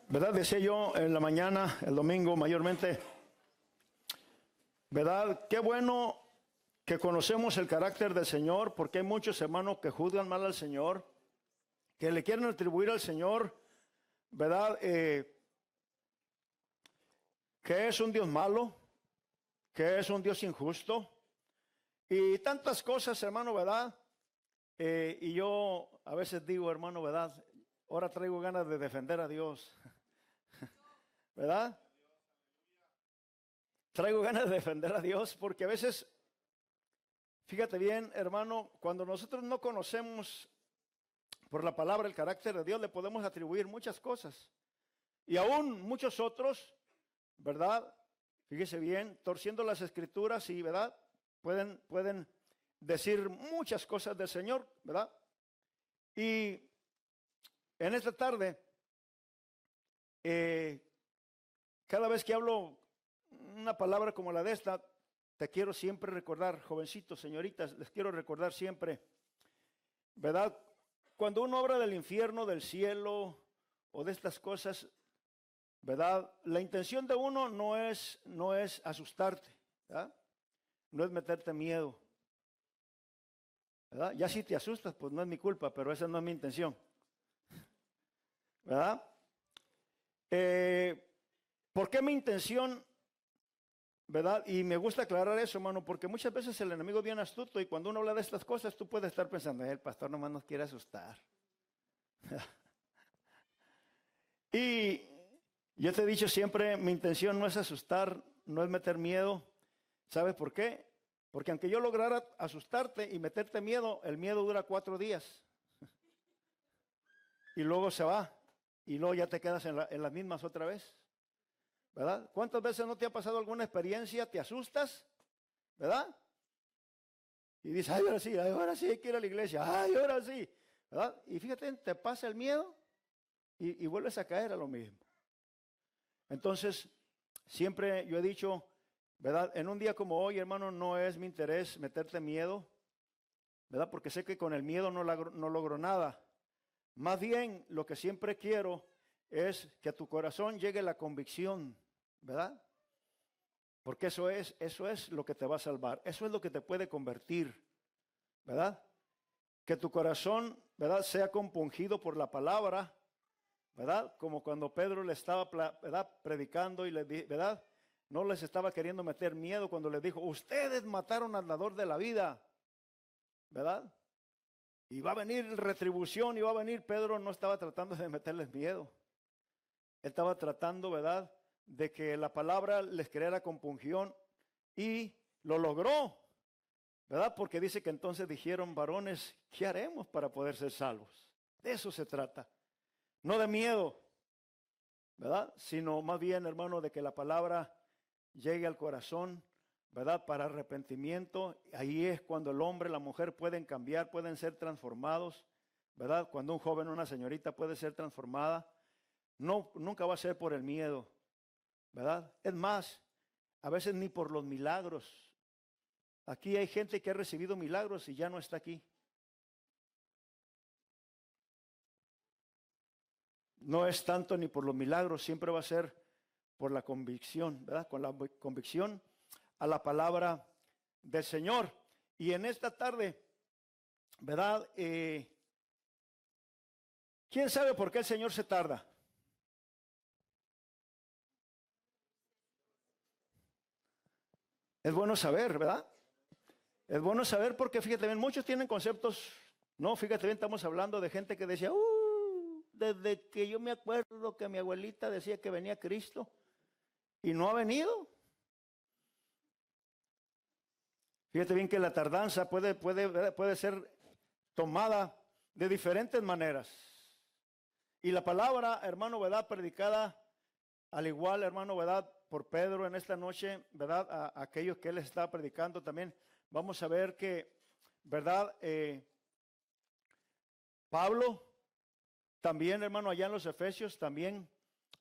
¿Verdad? Decía yo en la mañana, el domingo mayormente, ¿verdad? Qué bueno que conocemos el carácter del Señor, porque hay muchos hermanos que juzgan mal al Señor, que le quieren atribuir al Señor, ¿verdad? Que es un Dios malo, que es un Dios injusto, y tantas cosas, hermano, ¿verdad? Y yo a veces digo, hermano, ¿verdad? Ahora traigo ganas de defender a Dios, ¿verdad? Traigo ganas de defender a Dios porque a veces, fíjate bien, hermano, cuando nosotros no conocemos por la palabra el carácter de Dios, le podemos atribuir muchas cosas. Y aún muchos otros, ¿verdad? Fíjese bien, torciendo las escrituras y, ¿verdad? Pueden decir muchas cosas del Señor, ¿verdad? Y en esta tarde, cada vez que hablo una palabra como la de esta, te quiero siempre recordar, jovencitos, señoritas, les quiero recordar siempre, ¿verdad? Cuando uno habla del infierno, del cielo o de estas cosas, ¿verdad? La intención de uno no es asustarte, ¿verdad? No es meterte miedo, ¿verdad? Ya si te asustas, pues no es mi culpa, pero esa no es mi intención, ¿verdad? ¿Por qué mi intención? ¿Verdad? Y me gusta aclarar eso, hermano, porque muchas veces el enemigo es bien astuto y cuando uno habla de estas cosas, tú puedes estar pensando, el pastor nomás nos quiere asustar. Y yo te he dicho siempre, mi intención no es asustar, no es meter miedo. ¿Sabes por qué? Porque aunque yo lograra asustarte y meterte miedo, el miedo dura 4 días. Y luego se va. Y luego ya te quedas en las mismas otra vez. ¿Verdad? ¿Cuántas veces no te ha pasado alguna experiencia? Te asustas, ¿verdad? Y dices, ay, ahora sí hay que ir a la iglesia, ay, ahora sí, ¿verdad? Y fíjate, te pasa el miedo y vuelves a caer a lo mismo. Entonces, siempre yo he dicho, ¿verdad? En un día como hoy, hermano, no es mi interés meterte miedo, ¿verdad? Porque sé que con el miedo no logro nada. Más bien, lo que siempre quiero es que a tu corazón llegue la convicción, ¿verdad? Porque eso es lo que te va a salvar, eso es lo que te puede convertir, ¿verdad? Que tu corazón, ¿verdad? Sea compungido por la palabra, ¿verdad? Como cuando Pedro le estaba, ¿verdad? Predicando y ¿verdad? No les estaba queriendo meter miedo cuando les dijo, ustedes mataron al dador de la vida, ¿verdad? Y va a venir retribución y va a venir. Pedro no estaba tratando de meterles miedo. Él estaba tratando, ¿verdad?, de que la palabra les creara compungión y lo logró, ¿verdad? Porque dice que entonces dijeron, varones, ¿qué haremos para poder ser salvos? De eso se trata. No de miedo, ¿verdad? Sino más bien, hermano, de que la palabra llegue al corazón, ¿verdad? Para arrepentimiento. Ahí es cuando el hombre, la mujer pueden cambiar, pueden ser transformados, ¿verdad? Cuando un joven o una señorita puede ser transformada. No, nunca va a ser por el miedo, ¿verdad? Es más, a veces ni por los milagros. Aquí hay gente que ha recibido milagros y ya no está aquí. No es tanto ni por los milagros, siempre va a ser por la convicción, ¿verdad? Con la convicción a la palabra del Señor. Y en esta tarde, ¿verdad? ¿Quién sabe por qué el Señor se tarda? Es bueno saber, ¿verdad? Es bueno saber porque fíjate bien, muchos tienen conceptos, no, fíjate bien, estamos hablando de gente que decía, desde que yo me acuerdo que mi abuelita decía que venía Cristo y no ha venido. Fíjate bien que la tardanza puede ser tomada de diferentes maneras. Y la palabra, hermano, ¿verdad? Predicada al igual, hermano, ¿verdad? Por Pedro en esta noche, ¿verdad? A aquellos que él está predicando también. Vamos a ver que, ¿verdad? Pablo también, hermano, allá en los Efesios también,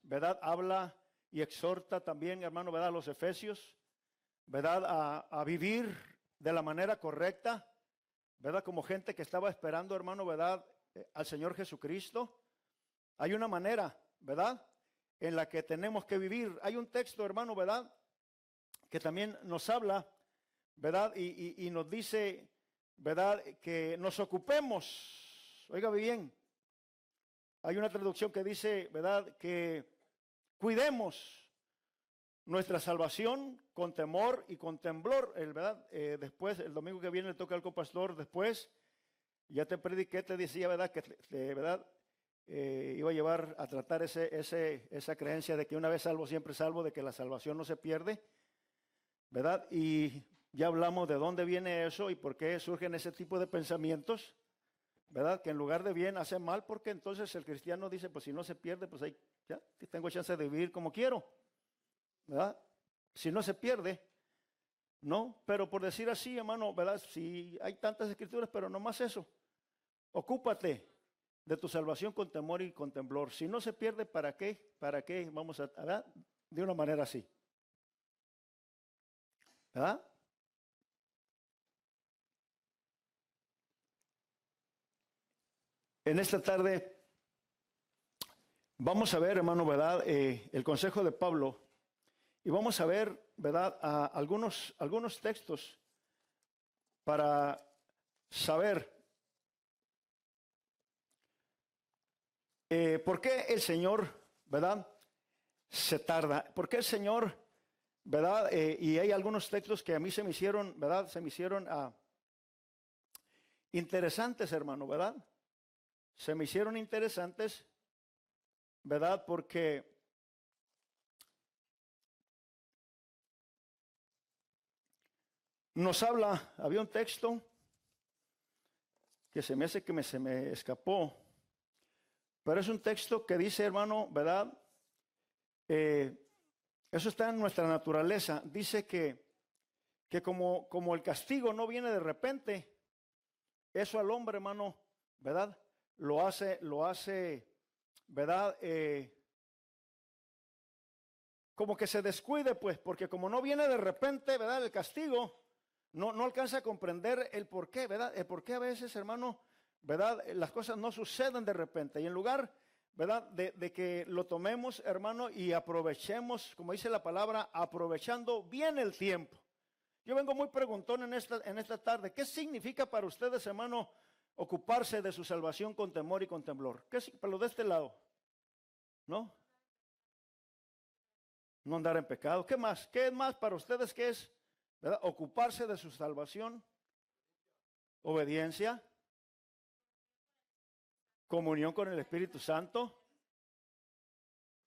¿verdad? Habla y exhorta también, hermano, ¿verdad? A los Efesios, ¿verdad? A vivir de la manera correcta, ¿verdad? Como gente que estaba esperando, hermano, ¿verdad? Al Señor Jesucristo. Hay una manera, ¿verdad? en la que tenemos que vivir. Hay un texto, hermano, ¿verdad?, que también nos habla, ¿verdad?, y nos dice, ¿verdad?, que nos ocupemos. Oiga bien, hay una traducción que dice, ¿verdad?, que cuidemos nuestra salvación con temor y con temblor, ¿verdad? Después, el domingo que viene le toca al copastor, después, ya te prediqué, te decía, ¿verdad?, que ¿verdad?, iba a llevar a tratar esa creencia de que una vez salvo, siempre salvo, de que la salvación no se pierde, ¿verdad? Y ya hablamos de dónde viene eso y por qué surgen ese tipo de pensamientos, ¿verdad? Que en lugar de bien hacen mal, porque entonces el cristiano dice, pues si no se pierde, pues ahí ya tengo chance de vivir como quiero, ¿verdad? Si no se pierde, no, pero por decir así, hermano, ¿verdad? Si hay tantas escrituras, pero no más eso. Ocúpate de tu salvación con temor y con temblor. Si no se pierde, ¿para qué? ¿Para qué vamos a dar de una manera así? ¿Verdad? En esta tarde vamos a ver, hermano, ¿verdad?, el consejo de Pablo. Y vamos a ver, ¿verdad?, algunos textos para saber por qué el Señor, ¿verdad?, se tarda. ¿Por qué el Señor, ¿verdad? Y hay algunos textos que a mí se me hicieron, ¿verdad?, se me hicieron interesantes, hermano, ¿verdad? Se me hicieron interesantes, ¿verdad? Porque nos habla, había un texto que se me hace que se me escapó, pero es un texto que dice, hermano, ¿verdad? Eso está en nuestra naturaleza. Dice que como el castigo no viene de repente, eso al hombre, hermano, ¿verdad?, lo hace, ¿verdad?, como que se descuide, pues, porque como no viene de repente, ¿verdad?, el castigo, no alcanza a comprender el por qué, ¿verdad? El por qué a veces, hermano, ¿verdad?, las cosas no suceden de repente. Y en lugar, ¿verdad?, de que lo tomemos, hermano, y aprovechemos, como dice la palabra, aprovechando bien el tiempo. Yo vengo muy preguntón en esta tarde. ¿Qué significa para ustedes, hermano, ocuparse de su salvación con temor y con temblor? ¿Qué es para lo de este lado? ¿No? No andar en pecado. ¿Qué más? ¿Qué es más para ustedes? ¿Qué es, verdad? Ocuparse de su salvación, obediencia, comunión con el Espíritu Santo.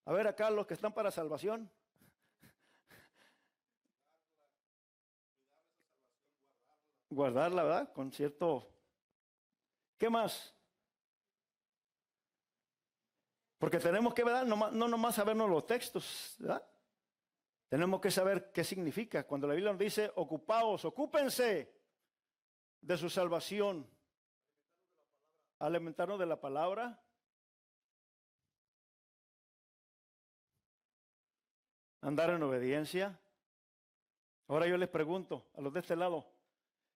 A ver acá los que están para salvación. Guardarla, ¿verdad? Con cierto. ¿Qué más? Porque tenemos que, ¿verdad?, no nomás sabernos los textos, ¿verdad? Tenemos que saber qué significa. Cuando la Biblia nos dice, ocupaos, ocúpense de su salvación, alimentarnos de la palabra, andar en obediencia. Ahora yo les pregunto a los de este lado,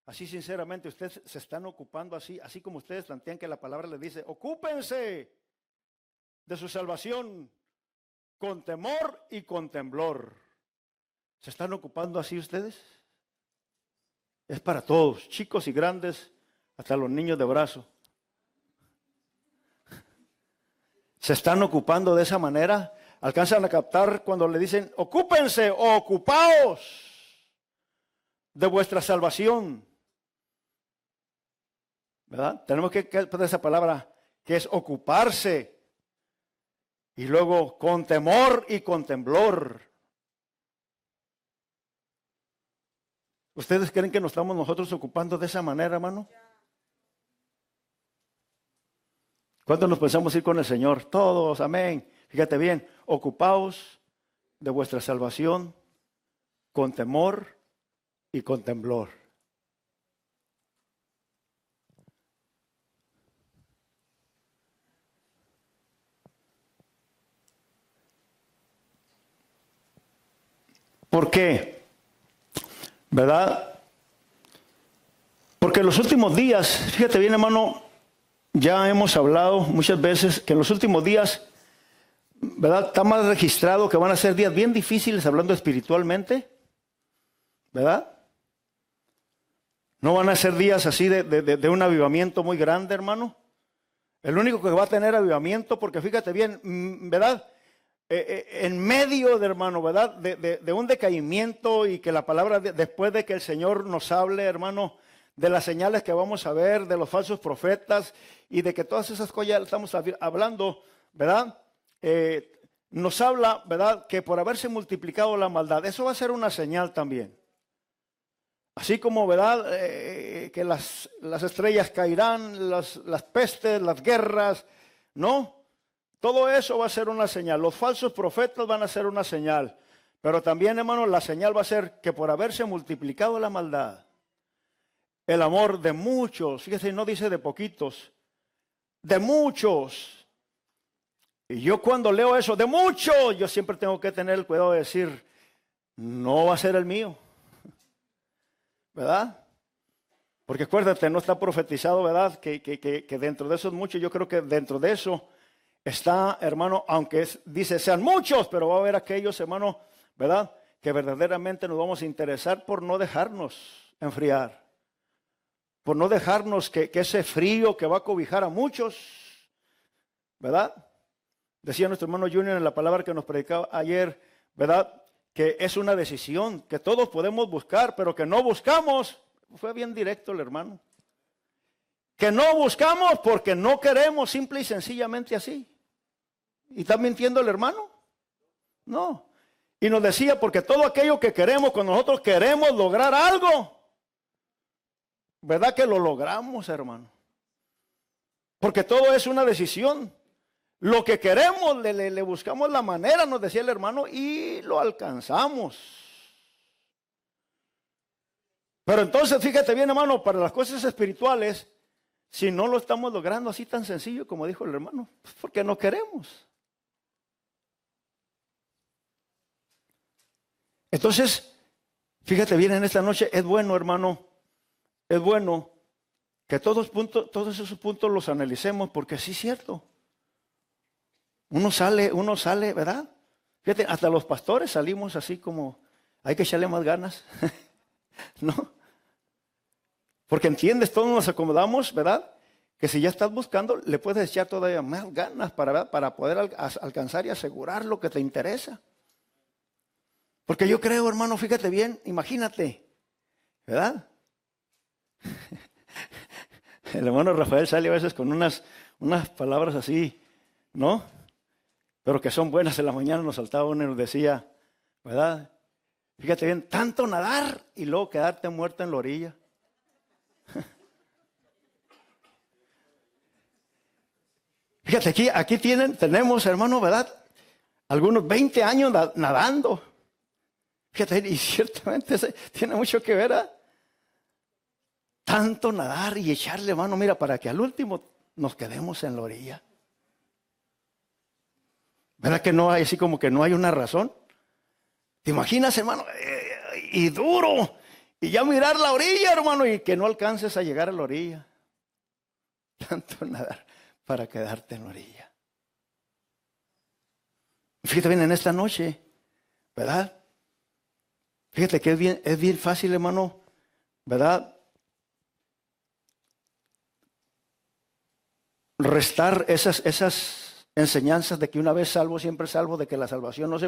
así sinceramente, ¿ustedes se están ocupando así como ustedes plantean que la palabra les dice, ocúpense de su salvación con temor y con temblor? ¿Se están ocupando así ustedes? Es para todos, chicos y grandes, hasta los niños de brazo. ¿Se están ocupando de esa manera? ¿Alcanzan a captar cuando le dicen, ocúpense o ocupaos de vuestra salvación? ¿Verdad? Tenemos que poner esa palabra que es ocuparse. Y luego con temor y con temblor. ¿Ustedes creen que nos estamos nosotros ocupando de esa manera, hermano? ¿Cuándo nos pensamos ir con el Señor? Todos, amén. Fíjate bien, ocupaos de vuestra salvación con temor y con temblor. ¿Por qué? ¿Verdad? Porque en los últimos días, fíjate bien, hermano, ya hemos hablado muchas veces que en los últimos días ¿verdad? Está más registrado que van a ser días bien difíciles hablando espiritualmente, ¿verdad? No van a ser días así de un avivamiento muy grande, hermano. El único que va a tener avivamiento, porque fíjate bien, ¿verdad? En medio de, hermano, ¿verdad? De un decaimiento, y que la palabra, después de que el Señor nos hable, hermano, de las señales que vamos a ver, de los falsos profetas, y de que todas esas cosas ya estamos hablando, ¿verdad? Nos habla, ¿verdad? Que por haberse multiplicado la maldad, eso va a ser una señal también. Así como, ¿verdad? Que las estrellas caerán, las pestes, las guerras, ¿no? Todo eso va a ser una señal. Los falsos profetas van a ser una señal. Pero también, hermano, la señal va a ser que por haberse multiplicado la maldad, el amor de muchos, fíjese, no dice de poquitos, de muchos. Y yo cuando leo eso, de muchos, yo siempre tengo que tener el cuidado de decir, no va a ser el mío. ¿Verdad? Porque acuérdate, no está profetizado, ¿verdad? Que dentro de esos muchos, yo creo que dentro de eso está, hermano, aunque dice sean muchos, pero va a haber aquellos, hermano, ¿verdad? Que verdaderamente nos vamos a interesar por no dejarnos enfriar, por no dejarnos que ese frío que va a cobijar a muchos, ¿verdad? Decía nuestro hermano Junior en la palabra que nos predicaba ayer, ¿verdad? Que es una decisión que todos podemos buscar, pero que no buscamos. Fue bien directo el hermano. Que no buscamos porque no queremos, simple y sencillamente así. ¿Y está mintiendo el hermano? No. Y nos decía, porque todo aquello que queremos, cuando nosotros queremos lograr algo, ¿verdad que lo logramos, hermano? Porque todo es una decisión. Lo que queremos, le buscamos la manera, nos decía el hermano, y lo alcanzamos. Pero entonces, fíjate bien, hermano, para las cosas espirituales, si no lo estamos logrando así tan sencillo como dijo el hermano, pues porque no queremos. Entonces, fíjate bien, en esta noche es bueno, hermano, es bueno que todos esos puntos los analicemos, porque sí es cierto. Uno sale, ¿verdad? Fíjate, hasta los pastores salimos así como, hay que echarle más ganas, ¿no? Porque entiendes, todos nos acomodamos, ¿verdad? Que si ya estás buscando, le puedes echar todavía más ganas para poder alcanzar y asegurar lo que te interesa. Porque yo creo, hermano, fíjate bien, imagínate, ¿verdad? El hermano Rafael sale a veces con unas palabras así, ¿no? Pero que son buenas. En la mañana nos saltaba uno y nos decía, ¿verdad? Fíjate bien, tanto nadar y luego quedarte muerto en la orilla. Fíjate, aquí tenemos, hermano, ¿verdad? Algunos 20 años nadando. Fíjate, y ciertamente tiene mucho que ver, ¿verdad? Tanto nadar y echarle mano, mira, para que al último nos quedemos en la orilla. ¿Verdad que no hay así como que no hay una razón? ¿Te imaginas, hermano? Y duro. Y ya mirar la orilla, hermano, y que no alcances a llegar a la orilla. Tanto nadar para quedarte en la orilla. Fíjate bien, en esta noche, ¿verdad? Fíjate que es bien fácil, hermano, ¿verdad? Restar esas enseñanzas de que una vez salvo, siempre salvo, de que la salvación no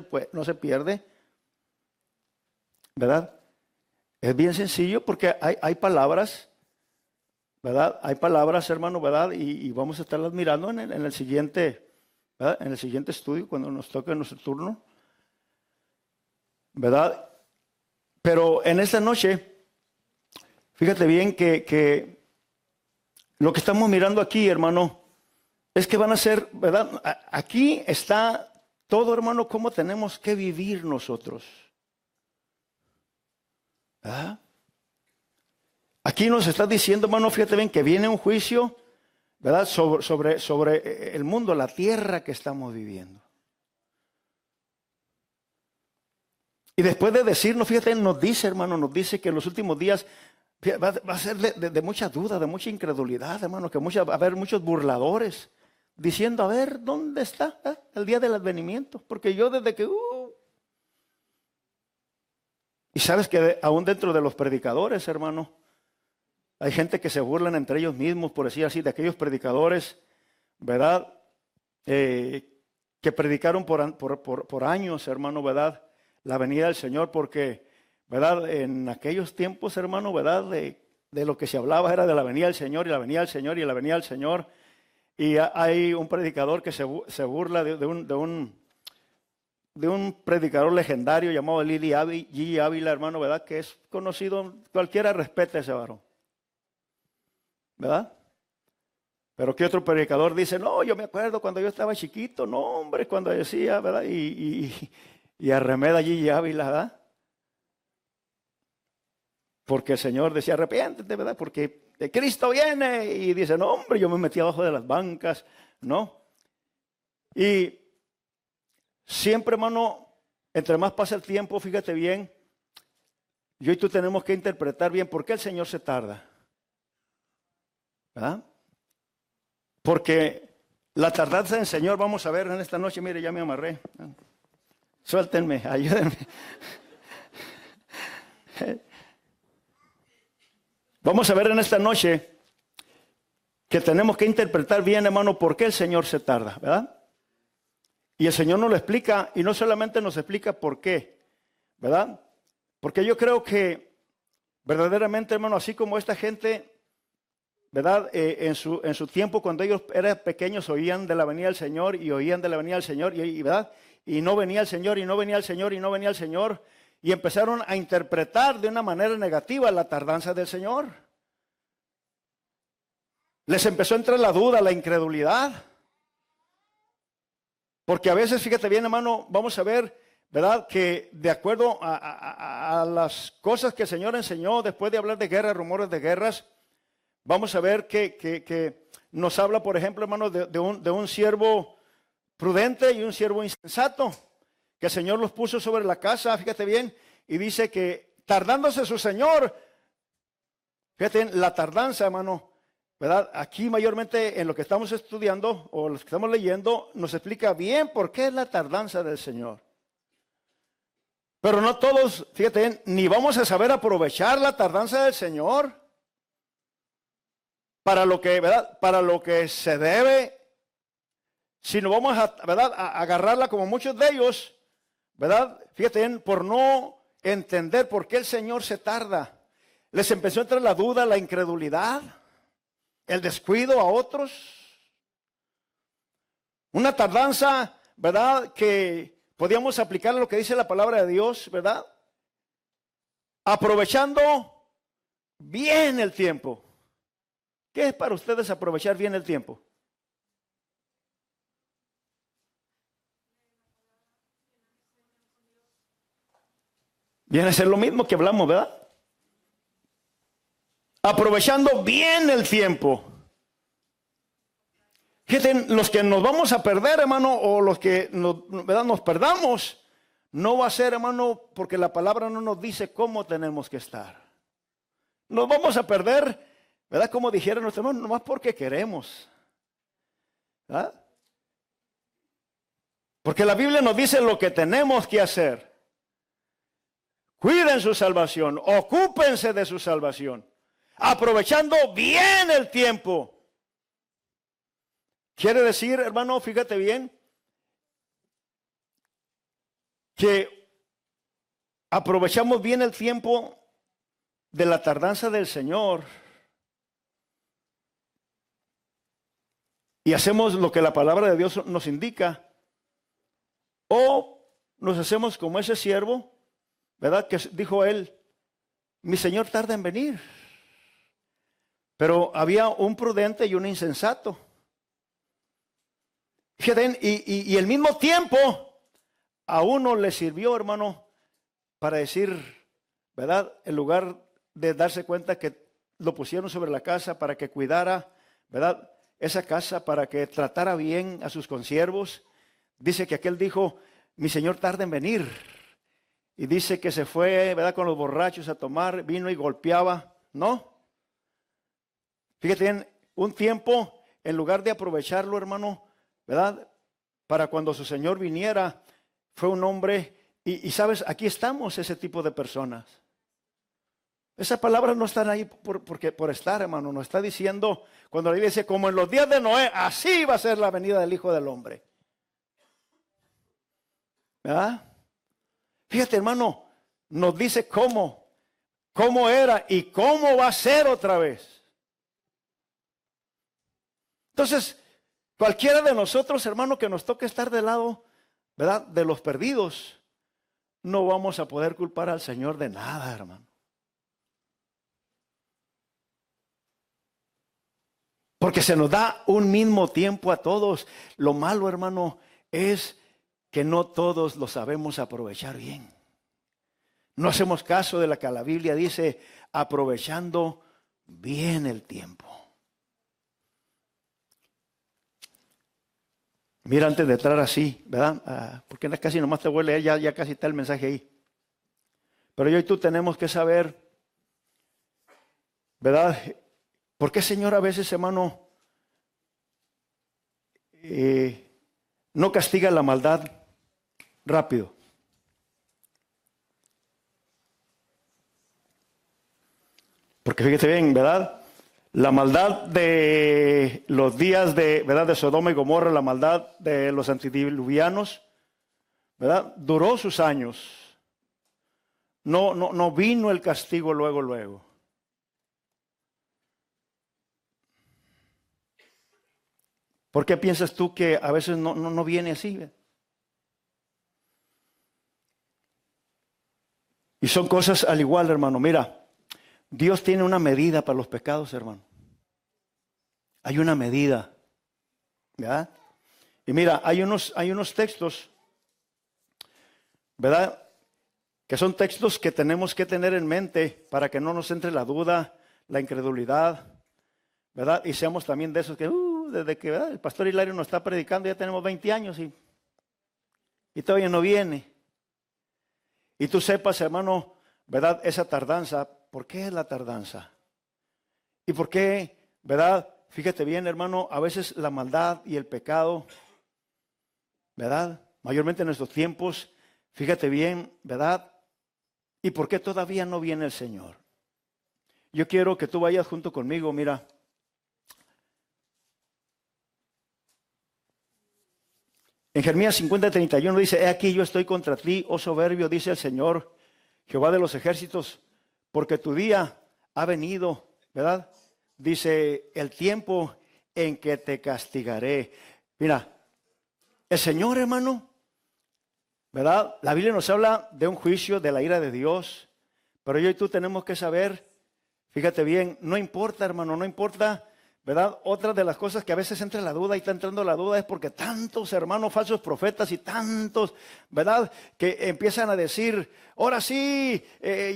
se pierde, ¿verdad? Es bien sencillo porque hay palabras, ¿verdad? Hay palabras, hermano, ¿verdad? Y vamos a estarlas mirando en el siguiente, ¿verdad? En el siguiente estudio, cuando nos toque nuestro turno, ¿verdad? Pero en esta noche, fíjate bien que lo que estamos mirando aquí, hermano, es que van a ser, ¿verdad? Aquí está todo, hermano, cómo tenemos que vivir nosotros. ¿Verdad? Aquí nos está diciendo, hermano, fíjate bien, que viene un juicio, ¿verdad? Sobre el mundo, la tierra que estamos viviendo. Y después de decirnos, fíjate, nos dice, hermano, nos dice que en los últimos días va a ser de mucha duda, de mucha incredulidad, hermano, que va a haber muchos burladores diciendo, a ver, ¿dónde está el día del advenimiento? Porque yo desde que... Y sabes que aún dentro de los predicadores, hermano, hay gente que se burlan entre ellos mismos, por decir así, de aquellos predicadores, ¿verdad? Que predicaron por años, hermano, ¿verdad? La venida del Señor, porque, ¿verdad? En aquellos tiempos, hermano, ¿verdad? De lo que se hablaba era de la venida del Señor y la venida del Señor y la venida del Señor. Y hay un predicador que se burla de un predicador legendario llamado G. Ávila, hermano, ¿verdad? Que es conocido, cualquiera respeta a ese varón, ¿verdad? Pero que otro predicador dice, no, yo me acuerdo cuando yo estaba chiquito, no, hombre, cuando decía, ¿verdad? Y arremeda G. Ávila, ¿verdad? Porque el Señor decía, arrepiéntete, ¿verdad? Porque Cristo viene. Y dice, no, hombre, yo me metí abajo de las bancas, ¿no? Y siempre, hermano, entre más pasa el tiempo, fíjate bien, yo y tú tenemos que interpretar bien por qué el Señor se tarda, ¿verdad? Porque la tardanza del Señor, vamos a ver en esta noche, mire, ya me amarré. Suéltenme, ayúdenme. Vamos a ver en esta noche que tenemos que interpretar bien, hermano, por qué el Señor se tarda, ¿verdad? Y el Señor nos lo explica, y no solamente nos explica por qué, ¿verdad? Porque yo creo que verdaderamente, hermano, así como esta gente, ¿verdad? En su tiempo, cuando ellos eran pequeños, oían de la venida del Señor y oían de la venida del Señor, ¿verdad? Y no venía el Señor, y no venía el Señor, y no venía el Señor. Y empezaron a interpretar de una manera negativa la tardanza del Señor. Les empezó a entrar la duda, la incredulidad. Porque a veces, fíjate bien, hermano, vamos a ver, ¿verdad? Que de acuerdo a las cosas que el Señor enseñó después de hablar de guerras, rumores de guerras, vamos a ver que nos habla, por ejemplo, hermano, de un siervo prudente y un siervo insensato, que el Señor los puso sobre la casa, fíjate bien, y dice que tardándose su Señor, fíjate bien, la tardanza, hermano, ¿verdad? Aquí mayormente en lo que estamos estudiando o lo que estamos leyendo nos explica bien por qué es la tardanza del Señor. Pero no todos, fíjate bien, ni vamos a saber aprovechar la tardanza del Señor para lo que, ¿verdad? Para lo que se debe, sino vamos a, ¿verdad? A agarrarla como muchos de ellos, ¿verdad? Fíjate bien, por no entender por qué el Señor se tarda. Les empezó a entrar la duda, la incredulidad, el descuido a otros. Una tardanza, ¿verdad? Que podíamos aplicar a lo que dice la palabra de Dios, ¿verdad? Aprovechando bien el tiempo. ¿Qué es para ustedes aprovechar bien el tiempo? Viene a ser lo mismo que hablamos, ¿verdad? Aprovechando bien el tiempo. Fíjense, los que nos vamos a perder, hermano, o los que ¿verdad? Nos perdamos, no va a ser, hermano, porque la palabra no nos dice cómo tenemos que estar. Nos vamos a perder, ¿verdad? Como dijeron nuestros hermanos, nomás porque queremos. ¿Verdad? Porque la Biblia nos dice lo que tenemos que hacer. Cuiden su salvación, ocúpense de su salvación, aprovechando bien el tiempo. Quiere decir, hermano, fíjate bien, que aprovechamos bien el tiempo de la tardanza del Señor y hacemos lo que la palabra de Dios nos indica, o nos hacemos como ese siervo, ¿verdad? Que dijo él, mi Señor tarda en venir. Pero había un prudente y un insensato. Fíjate, y el mismo tiempo a uno le sirvió, hermano, para decir, ¿verdad? En lugar de darse cuenta que lo pusieron sobre la casa para que cuidara, ¿verdad? Esa casa, para que tratara bien a sus consiervos. Dice que aquel dijo, mi Señor tarda en venir. Y dice que se fue, ¿verdad? Con los borrachos a tomar, vino y golpeaba, ¿no? Fíjate bien, un tiempo en lugar de aprovecharlo, hermano, ¿verdad? Para cuando su Señor viniera, fue un hombre, y sabes, aquí estamos ese tipo de personas. Esas palabras no están ahí por estar, hermano. Nos está diciendo, cuando la Biblia dice, como en los días de Noé, así va a ser la venida del Hijo del Hombre. ¿Verdad? Fíjate, hermano, nos dice cómo era y cómo va a ser otra vez. Entonces, cualquiera de nosotros, hermano, que nos toque estar del lado, ¿verdad?, de los perdidos, no vamos a poder culpar al Señor de nada, hermano. Porque se nos da un mismo tiempo a todos. Lo malo, hermano, es que no todos lo sabemos aprovechar bien. No hacemos caso de lo que la Biblia dice, aprovechando bien el tiempo. Mira, antes de entrar así, ¿verdad? Porque casi nomás te voy a leer, ya casi está el mensaje ahí. Pero yo y tú tenemos que saber, ¿verdad? ¿Por qué, Señor, a veces, hermano, no castiga la maldad rápido? Porque fíjate bien, ¿verdad? La maldad de los días ¿verdad?, de Sodoma y Gomorra, la maldad de los antediluvianos, ¿verdad?, duró sus años. No vino el castigo luego. ¿Por qué piensas tú que a veces no viene así? Y son cosas al igual, hermano. Mira, Dios tiene una medida para los pecados, hermano. Hay una medida, ¿verdad? Y mira, hay unos textos, ¿verdad?, que son textos que tenemos que tener en mente para que no nos entre la duda, la incredulidad, ¿verdad? Y seamos también de esos que, desde que, ¿verdad?, el pastor Hilario nos está predicando, ya tenemos 20 años y todavía no viene. Y tú sepas, hermano, ¿verdad?, esa tardanza. ¿Por qué es la tardanza? ¿Y por qué, verdad? Fíjate bien, hermano, a veces la maldad y el pecado, ¿verdad?, mayormente en nuestros tiempos, fíjate bien, ¿verdad? ¿Y por qué todavía no viene el Señor? Yo quiero que tú vayas junto conmigo, mira. En Jeremías 50:31 dice, he aquí yo estoy contra ti, oh soberbio, dice el Señor, Jehová de los ejércitos, porque tu día ha venido, ¿verdad? Dice, el tiempo en que te castigaré. Mira, el Señor, hermano, ¿verdad? La Biblia nos habla de un juicio, de la ira de Dios, pero yo y tú tenemos que saber, fíjate bien, no importa, hermano, no importa, ¿verdad? Otra de las cosas que a veces entra la duda y está entrando la duda es porque tantos hermanos falsos profetas y tantos, ¿verdad?, que empiezan a decir, ahora sí,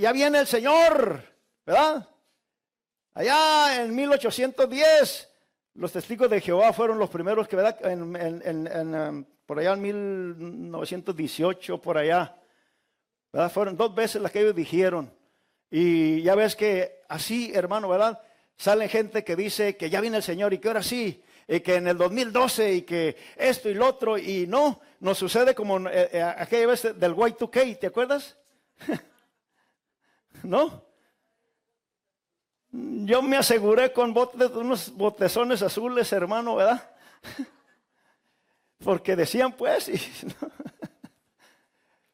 ya viene el Señor, ¿verdad? Allá en 1810, los testigos de Jehová fueron los primeros que, ¿verdad?, por allá en 1918, por allá, ¿verdad?, fueron 2 veces las que ellos dijeron. Y ya ves que así, hermano, ¿verdad?, sale gente que dice que ya viene el Señor y que ahora sí, y que en el 2012 y que esto y lo otro, y no, nos sucede como aquella vez del Y2K, ¿te acuerdas? ¿No? Yo me aseguré con unos botezones azules, hermano, ¿verdad? Porque decían pues, ¿no?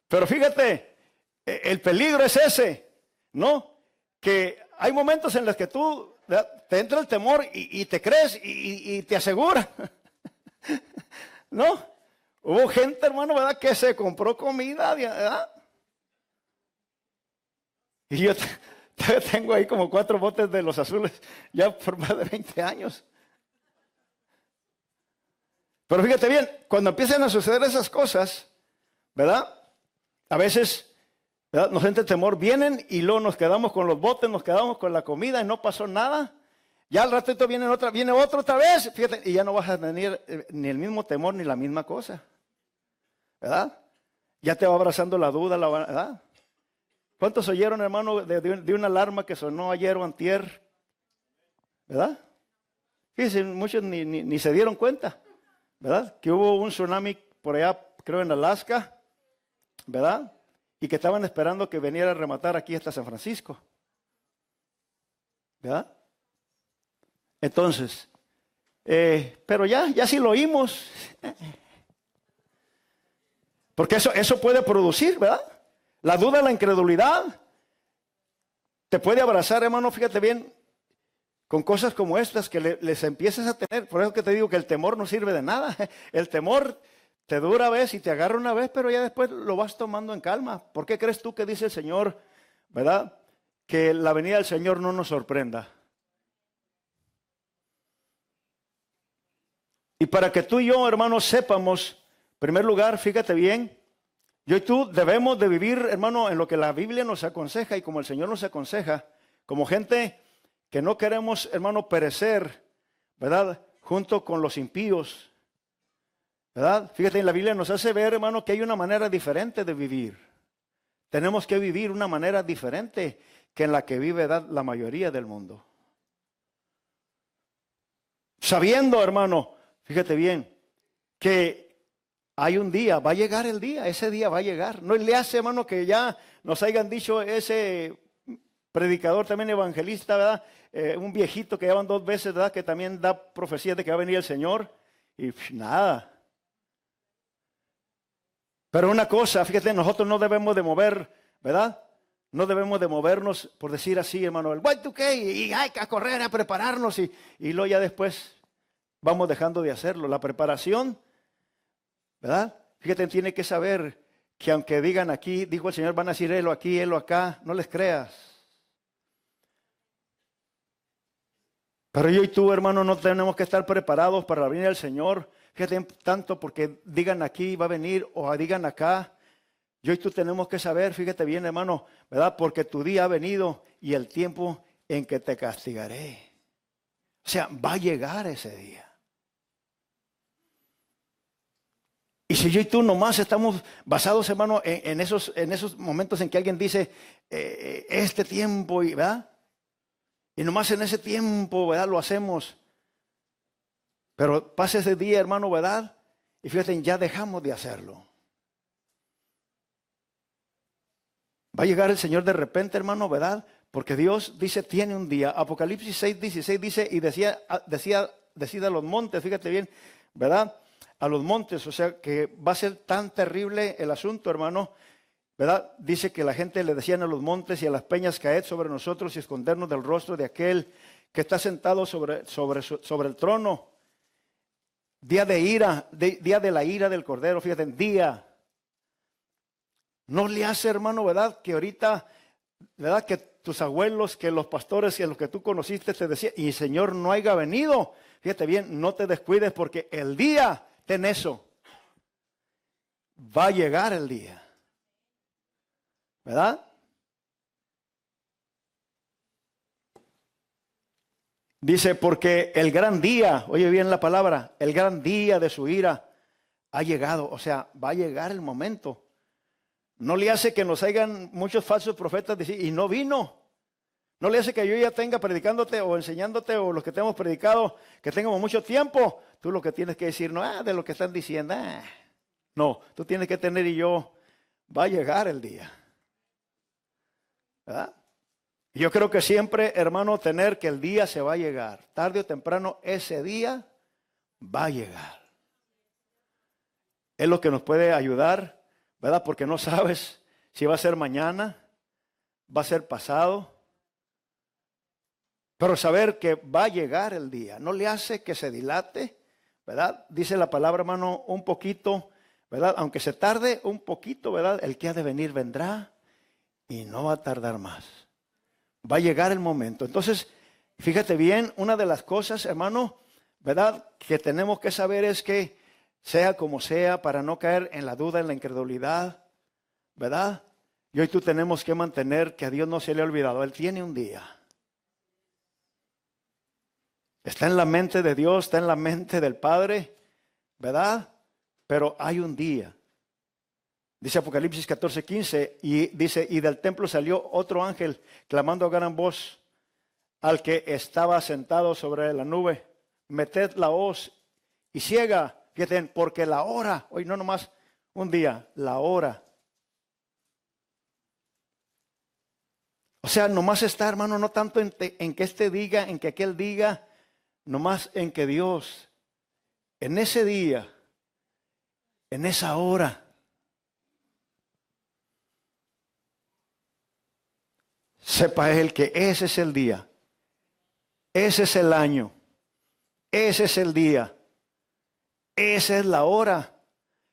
Pero fíjate, el peligro es ese, ¿no? Que hay momentos en los que tú, ¿verdad?, te entra el temor y te crees y te asegura, ¿no? Hubo gente, hermano, ¿verdad?, que se compró comida, ¿verdad? Y yo tengo ahí como 4 botes de los azules ya por más de 20 años. Pero fíjate bien, cuando empiezan a suceder esas cosas, ¿verdad?, a veces, ¿verdad?, nos entra el temor, vienen y luego nos quedamos con los botes, nos quedamos con la comida y no pasó nada. Ya al ratito viene otro otra vez, fíjate, y ya no vas a tener ni el mismo temor ni la misma cosa, ¿verdad? Ya te va abrazando la duda, ¿verdad? ¿Cuántos oyeron, hermano, de una alarma que sonó ayer o antier? ¿Verdad? Fíjense, muchos ni se dieron cuenta, ¿verdad? Que hubo un tsunami por allá, creo en Alaska, ¿verdad? Y que estaban esperando que viniera a rematar aquí hasta San Francisco, ¿verdad? Entonces, pero ya sí lo oímos, porque eso puede producir, ¿verdad? La duda, la incredulidad, te puede abrazar, hermano, fíjate bien, con cosas como estas que les empiezas a tener. Por eso que te digo que el temor no sirve de nada. El temor te dura una vez y te agarra una vez, pero ya después lo vas tomando en calma. ¿Por qué crees tú que dice el Señor, verdad, que la venida del Señor no nos sorprenda? Y para que tú y yo, hermanos, sepamos, en primer lugar, fíjate bien, yo y tú debemos de vivir, hermano, en lo que la Biblia nos aconseja y como el Señor nos aconseja, como gente que no queremos, hermano, perecer, ¿verdad? Junto con los impíos, ¿verdad? Fíjate, en la Biblia nos hace ver, hermano, que hay una manera diferente de vivir. Tenemos que vivir una manera diferente que en la que vive, ¿verdad?, la mayoría del mundo. Sabiendo, hermano, fíjate bien, que hay un día, va a llegar el día, ese día va a llegar. No le hace, hermano, que ya nos hayan dicho ese predicador también evangelista, ¿verdad? Un viejito que llevan 2 veces, ¿verdad? Que también da profecías de que va a venir el Señor. Y nada. Pero una cosa, fíjate, nosotros no debemos de mover, ¿verdad? No debemos de movernos, por decir así, hermano, el Y2K, y hay que correr a prepararnos. Y luego ya después vamos dejando de hacerlo. La preparación, ¿verdad? Fíjate, tiene que saber que aunque digan aquí, dijo el Señor, van a decir él aquí, él acá, no les creas. Pero yo y tú, hermano, no tenemos que estar preparados para la venida del Señor. Fíjate, tanto porque digan aquí va a venir o digan acá. Yo y tú tenemos que saber, fíjate bien, hermano, ¿verdad? Porque tu día ha venido y el tiempo en que te castigaré. O sea, va a llegar ese día. Y si yo y tú nomás estamos basados, hermano, en esos momentos en que alguien dice, este tiempo, ¿verdad? Y nomás en ese tiempo, ¿verdad? Lo hacemos. Pero pasa ese día, hermano, ¿verdad? Y fíjate, ya dejamos de hacerlo. Va a llegar el Señor de repente, hermano, ¿verdad? Porque Dios dice, tiene un día. Apocalipsis 6:16 dice, y decida a los montes, fíjate bien, ¿verdad? A los montes, o sea, que va a ser tan terrible el asunto, hermano, ¿verdad? Dice que la gente le decían a los montes y a las peñas, caed sobre nosotros y escondernos del rostro de aquel que está sentado sobre el trono. Día de ira, día de la ira del Cordero, fíjate, día. No le hace, hermano, ¿verdad? Que ahorita, ¿verdad? Que tus abuelos, que los pastores, que los que tú conociste te decían, y el Señor no haya venido. Fíjate bien, no te descuides porque el día, ten eso, va a llegar el día. ¿Verdad? Dice, porque el gran día, oye bien la palabra, el gran día de su ira ha llegado. O sea, va a llegar el momento. No le hace que nos hagan muchos falsos profetas decir, y no vino. No le hace que yo ya tenga predicándote o enseñándote o los que te hemos predicado, que tengamos mucho tiempo. Tú lo que tienes que decir, no, de lo que están diciendo. No, tú tienes que tener y yo, va a llegar el día. ¿Verdad? Yo creo que siempre, hermano, tener que el día se va a llegar. Tarde o temprano, ese día va a llegar. Es lo que nos puede ayudar, ¿verdad? Porque no sabes si va a ser mañana, va a ser pasado. Pero saber que va a llegar el día no le hace que se dilate, ¿verdad? Dice la palabra, hermano, un poquito, ¿verdad? Aunque se tarde un poquito, ¿verdad? El que ha de venir vendrá. Y no va a tardar más. Va a llegar el momento. Entonces, fíjate bien, una de las cosas, hermano, ¿verdad? Que tenemos que saber es que sea como sea, para no caer en la duda, en la incredulidad, ¿verdad? Y hoy tú tenemos que mantener que a Dios no se le ha olvidado. Él tiene un día. Está en la mente de Dios, está en la mente del Padre, ¿verdad? Pero hay un día. Dice Apocalipsis 14:15 y dice, y del templo salió otro ángel clamando a gran voz al que estaba sentado sobre la nube. meted la hoz y ciega, fíjate, porque la hora, hoy no nomás un día, la hora. O sea, nomás está, hermano, no tanto en que este diga, en que aquel diga, nomás en que Dios, en ese día, en esa hora, sepa él que ese es el día, ese es el año, ese es el día, esa es la hora.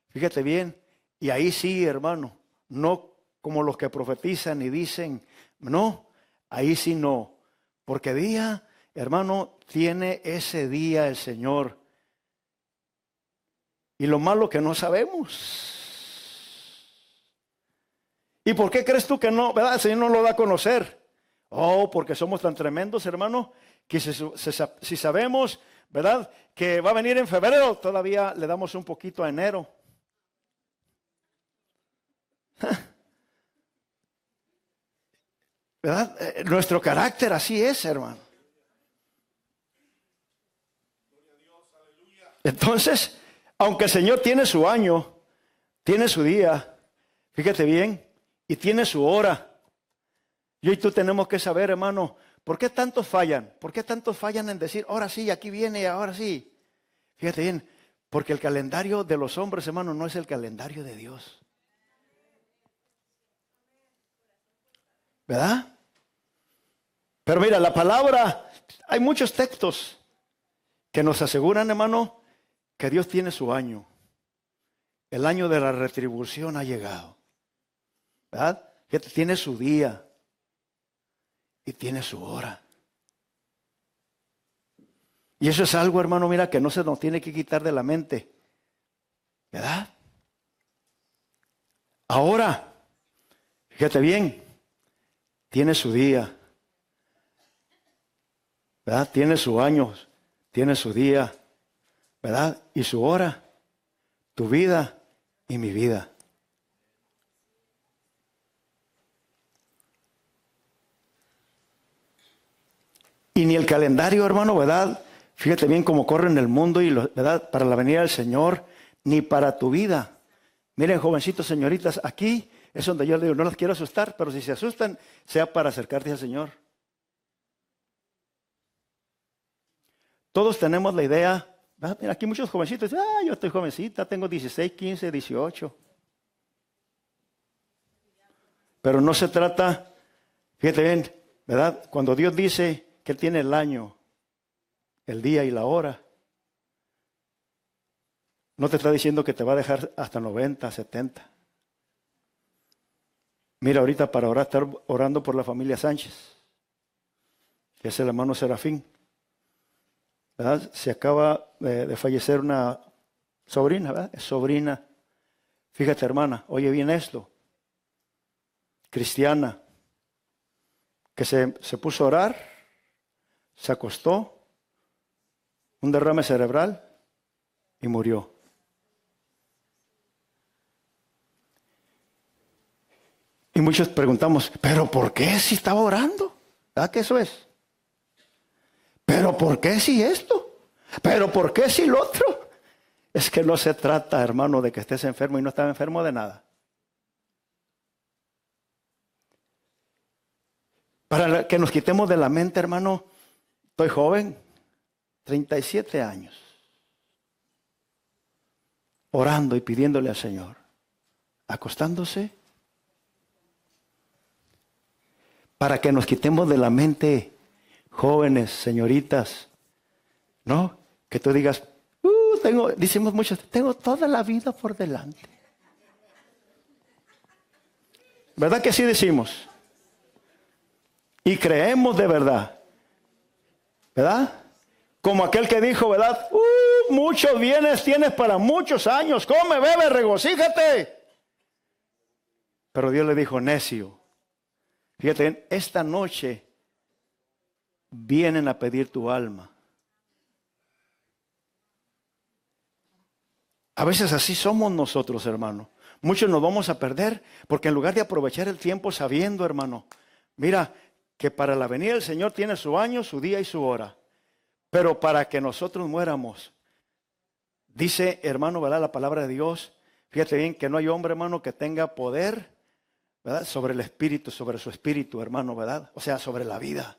Fíjate bien, y ahí sí, hermano, no como los que profetizan y dicen, no, ahí sí no, porque día, hermano, tiene ese día el Señor. Y lo malo que no sabemos. ¿Y por qué crees tú que no, verdad? El Señor no lo da a conocer. Oh, porque somos tan tremendos, hermano, que si sabemos, ¿verdad?, que va a venir en febrero, todavía le damos un poquito a enero. ¿Verdad? Nuestro carácter así es, hermano. Entonces, aunque el Señor tiene su año, tiene su día, fíjate bien, y tiene su hora. Yo y tú tenemos que saber, hermano, ¿por qué tantos fallan? ¿Por qué tantos fallan en decir, ahora sí, aquí viene, ahora sí? Fíjate bien, porque el calendario de los hombres, hermano, no es el calendario de Dios. ¿Verdad? Pero mira, la palabra, hay muchos textos que nos aseguran, hermano, que Dios tiene su año. El año de la retribución ha llegado. ¿Verdad? Que tiene su día y tiene su hora. Y eso es algo, hermano, mira, que no se nos tiene que quitar de la mente. ¿Verdad? Ahora, fíjate bien, tiene su día. ¿Verdad? Tiene su año, tiene su día, ¿verdad? Y su hora, tu vida y mi vida. Y ni el calendario, hermano, ¿verdad? Fíjate bien cómo corre en el mundo y ¿verdad? Para la venida del Señor, ni para tu vida. Miren, jovencitos, señoritas, aquí es donde yo les digo, no las quiero asustar, pero si se asustan, sea para acercarte al Señor. Todos tenemos la idea, ¿verdad? Mira, aquí muchos jovencitos dicen, yo estoy jovencita, tengo 16, 15, 18. Pero no se trata, fíjate bien, ¿verdad? Cuando Dios dice que Él tiene el año, el día y la hora, no te está diciendo que te va a dejar hasta 90, 70. Mira, ahorita para orar, estar orando por la familia Sánchez, que es el hermano Serafín. ¿Verdad? Se acaba de fallecer una sobrina, ¿verdad? Es sobrina. Fíjate, hermana, oye bien esto. Cristiana, que se puso a orar, se acostó, un derrame cerebral y murió. Y muchos preguntamos, ¿pero por qué si estaba orando? ¿Verdad que eso es? ¿Pero por qué si esto? ¿Pero por qué si lo otro? Es que no se trata, hermano, de que estés enfermo y no estás enfermo de nada. Para que nos quitemos de la mente, hermano, estoy joven, 37 años, orando y pidiéndole al Señor, acostándose, para que nos quitemos de la mente, jóvenes, señoritas, ¿no? Que tú digas, decimos muchos, tengo toda la vida por delante. ¿Verdad que así decimos? Y creemos de verdad, ¿verdad? Como aquel que dijo, ¿verdad? Muchos bienes tienes para muchos años, come, bebe, regocíjate. Pero Dios le dijo, necio, fíjate, esta noche vienen a pedir tu alma. A veces así somos nosotros, hermano. Muchos nos vamos a perder porque en lugar de aprovechar el tiempo sabiendo, hermano, mira, que para la venida del Señor tiene su año, su día y su hora. Pero para que nosotros muéramos, dice, hermano, ¿verdad? La palabra de Dios, fíjate bien que no hay hombre, hermano, que tenga poder, ¿verdad? Sobre el espíritu, sobre su espíritu, hermano, ¿verdad? O sea, sobre la vida.